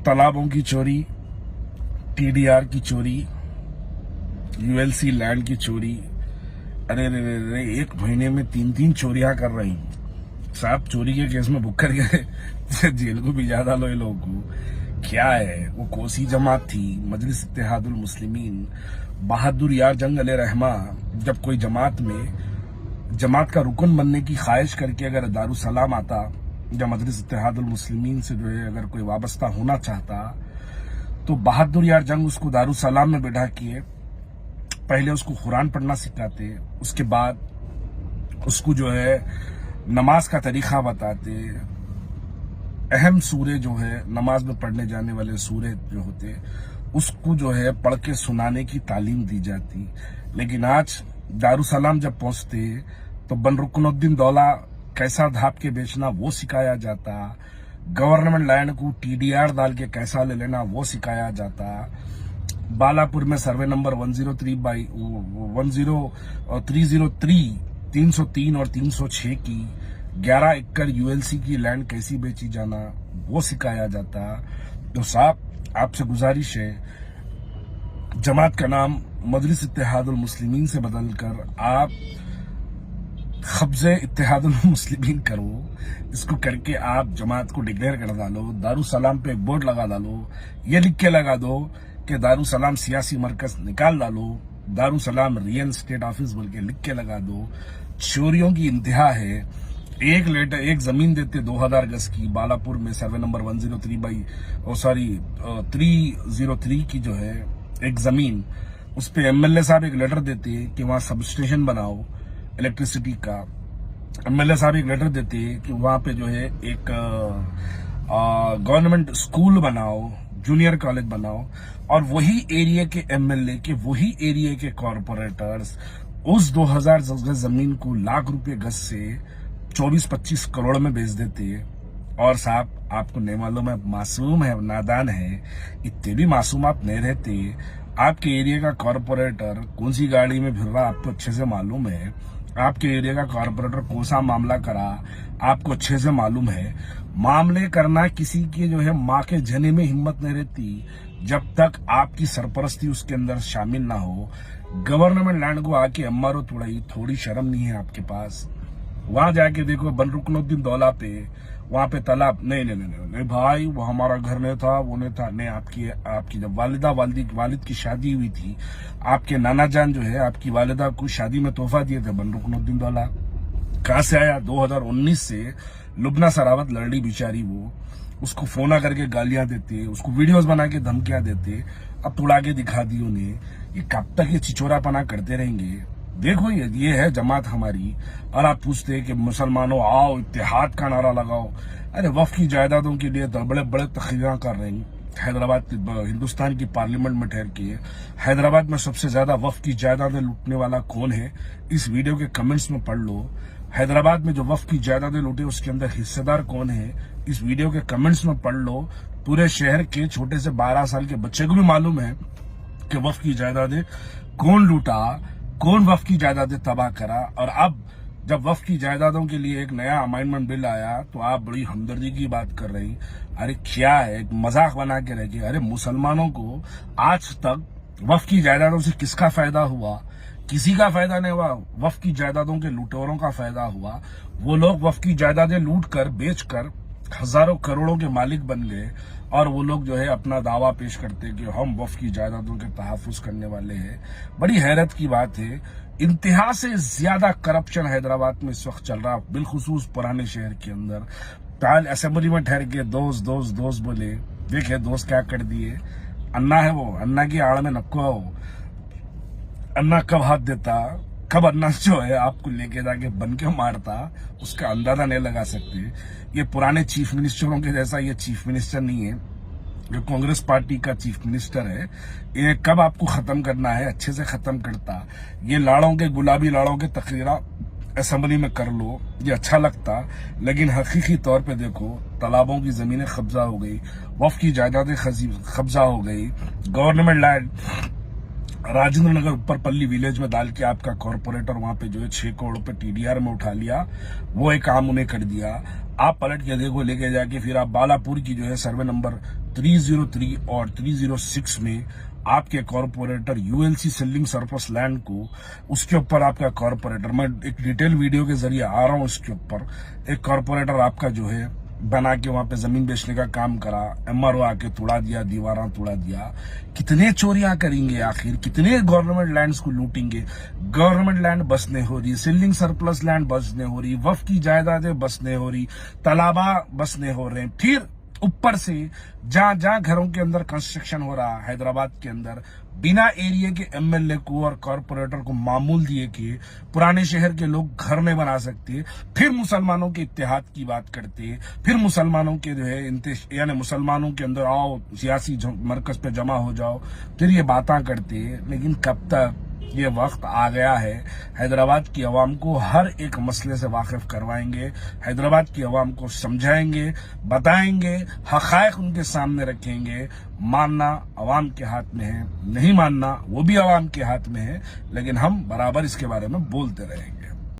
तालाबों की चोरी, टीडीआर की चोरी, यूएलसी लैंड की चोरी। अरे रे रे रे, एक महीने में 3-3 चोरियां कर रही साहब। चोरी के केस में बुक कर गए जेल को भिजा डालो ये लोगों को। क्या है वो कोसी जमात थी, मजलिस इत्तेहादुल मुस्लिमीन, बहादुर यार जंग अले रहमा। जब कोई जमात का रुकन बनने की ख्वाहिश करके अगर दारुसलाम आता या मजलिस इत्तेहादुल मुस्लिमीन से जो है अगर कोई वाबस्ता होना चाहता, तो बहादुर यार जंग उसको दारुसलाम में बैठा किए पहले उसको कुरान पढ़ना सिखाते, उसके बाद उसको जो है नमाज का तरीका बताते। अहम सूरे जो है नमाज में पढ़ने जाने वाले सूरे जो होते उसको जो है पढ़ के सुनाने की तालीम दी जाती। लेकिन आज दारुसलाम जब पहुंचते तो बनरुकनुद्दीन दौला कैसा धाप के बेचना वो सिखाया जाता, गवर्नमेंट लैंड को टीडीआर डाल के कैसा ले लेना वो सिखाया जाता। बालापुर में सर्वे नंबर 303 और 306 की 11 एकड़ यूएलसी की लैंड कैसी बेची जाना वो सिखाया जाता। तो साहब आपसे गुजारिश है, जमात का नाम मजलिस इत्तेहादुल मुस्लिमीन से बदलकर आप खब्जे इत्तेहादुल मुस्लिमीन करो। इसको करके आप जमात को डिक्लेयर कर डालो, दारुसलाम पे एक बोर्ड लगा डालो, ये लिख के लगा दो कि दारुसलाम सियासी मरकज निकाल डालो, दारुसलाम रियल स्टेट ऑफिस बोल के लिख के लगा दो। चोरियों की इंतहा है। एक जमीन देते 2000 गज की बालापुर में सर्वे नंबर 303 की जो है एक जमीन, उस पे एमएलए साहब एक लेटर देते कि वहां सब स्टेशन बनाओ इलेक्ट्रिसिटी का। एमएलए साहब एक लेटर देते कि वहां पे जो है एक गवर्नमेंट स्कूल बनाओ, जूनियर कॉलेज बनाओ। और वही एरिया के एमएलए के, वही एरिया के कॉर्पोरेटर्स उस 2000 गज जमीन को लाख रुपए गज से 24-25 करोड़ में बेच देते। और साहब आपको नहीं मालूम है, मासूम है, नादान है, इतने भी मासूम आप नहीं रहते। आपके एरिया का कॉर्पोरेटर कौन सी गाड़ी में फिर रहा आपको अच्छे से मालूम है। आपके एरिया का कॉर्पोरेटर कौन सा मामला करा आपको अच्छे से मालूम है। मामले करना किसी के जो है माँ के जने में हिम्मत नहीं रहती जब तक आपकी सरपरस्ती उसके अंदर शामिल ना हो। गवर्नमेंट लैंड को आके एमआरओ तोड़ाई, थोड़ी शर्म नहीं है आपके पास। वहां जाके देखो बनरुकनुद्दीन दौला पे, वहां पे तालाब नहीं भाई, वो हमारा घर नहीं था, वो नहीं था। नहीं, आपकी जब वालिद की शादी हुई थी, आपके नाना जान जो है आपकी वालिदा को शादी में तोहफा दिए थे बनरुकनुद्दीन दौला। कहां से आया? 2019 से लुबना सरावत लड़ी बेचारी, वो उसको फोन करके गालियां देते, उसको वीडियोस बना के धमकियां देते। अब तोड़ा के दिखा दी उन्हें। ये कब तक ये चिचोरापना करते रहेंगे? देखो ये है जमात हमारी। और आप पूछते हैं कि मुसलमानों आओ इत्तेहाद का नारा लगाओ। अरे वफ की जायदादों के लिए तो बड़े बड़े तकरीरें कर रहे हैं हैदराबाद, हिंदुस्तान की पार्लियामेंट में ठहर के। हैदराबाद में सबसे ज्यादा वफ की जायदादें लूटने वाला कौन है? इस वीडियो के कमेंट्स में पढ़ लो। हैदराबाद में जो वफ की जायदादें लूटे उसके अंदर हिस्सेदार कौन है? इस वीडियो के कमेंट्स में पढ़ लो। पूरे शहर के छोटे से 12 साल के बच्चे को भी मालूम है कि वफ की जायदादें कौन लूटा, कौन वफ की जायदादें तबाह करा। और अब जब वफ की जायदादों के लिए एक नया अमेंडमेंट बिल आया तो आप बड़ी हमदर्दी की बात कर रही। अरे क्या है, एक मजाक बना के रह गए। अरे मुसलमानों को आज तक वफ की जायदादों से किसका फायदा हुआ? किसी का फायदा नहीं हुआ। वफ की जायदादों के लुटेरों का फायदा हुआ। वो लोग वफ की जायदादें लूट कर बेच कर हजारों करोड़ों के मालिक बन गए। और वो लोग जो है अपना दावा पेश करते कि हम वफ की जायदादों के तहफ़्फ़ुज़ करने वाले हैं। बड़ी हैरत की बात है, इंतहा से ज्यादा करप्शन हैदराबाद में इस वक्त चल रहा, बिलखुसूस पुराने शहर के अंदर। ताल असेंबली में ठहर के दोस्त बोले, देखे दोस्त क्या कर दिए। अन्ना है वो, अन्ना की आड़ में नक्को है वो। अन्ना कब हाथ देता, कब अन्ना जो है आपको लेके जाके बन के मारता, उसका अंदाजा नहीं लगा सकते। ये पुराने चीफ मिनिस्टरों के जैसा ये चीफ मिनिस्टर नहीं है जो कांग्रेस पार्टी का चीफ मिनिस्टर है। ये कब आपको खत्म करना है अच्छे से खत्म करता। ये लाड़ों के, गुलाबी लाड़ों के तकरीरा असेंबली में कर लो, ये अच्छा लगता। लेकिन हकीकी तौर पे देखो, तालाबों की जमीनें कब्जा हो गई, वफ की जायदादें कब्जा हो गई, government land Rajendra Nagar ऊपरपल्ली village में डाल के आपका कॉर्पोरेटर वहां पे जो है 6 करोड़ रुपए टीडीआर में उठा लिया, वो एक काम उन्हें कर दिया। आप पलट के देखो, लेके जाके फिर आप बालापुर की जो है सर्वे नंबर 303 और 306 में आपके corporator ULC selling surplus land को, उसके ऊपर आपका कॉर्पोरेटर, मैं एक डिटेल वीडियो के जरिए आ रहा हूं, उसके ऊपर एक कॉर्पोरेटर आपका जो है बना के वहां पे जमीन बेचने का काम करा, एमआरओ आके तोड़ा दिया, दीवारा तोड़ा दिया। कितने चोरियां करेंगे आखिर, कितने गवर्नमेंट लैंड्स को लूटेंगे। गवर्नमेंट लैंड बसने हो रही, सेलिंग सरप्लस लैंड बसने हो रही, वफ की जायदादें बसने हो रही, तालाबा बसने हो रहे हैं। फिर ऊपर से जहां जहां घरों के अंदर कंस्ट्रक्शन हो रहा है हैदराबाद के अंदर, बिना एरिया के एमएलए को और कॉर्पोरेटर को मामूल दिए कि पुराने शहर के लोग घर नहीं बना सकते, फिर मुसलमानों के इत्तेहाद की बात करते, फिर मुसलमानों के जो है यानी मुसलमानों के अंदर आओ, सियासी मरकज पे जमा हो जाओ, फिर ये बातें करते। लेकिन कब तक? ये वक्त आ गया है, हैदराबाद की आवाम को हर एक मसले से वाकिफ करवाएंगे, हैदराबाद की आवाम को समझाएंगे, बताएंगे, हक़ाइक़ उनके सामने रखेंगे। मानना आवाम के हाथ में है, नहीं मानना वो भी आवाम के हाथ में है, लेकिन हम बराबर इसके बारे में बोलते रहेंगे।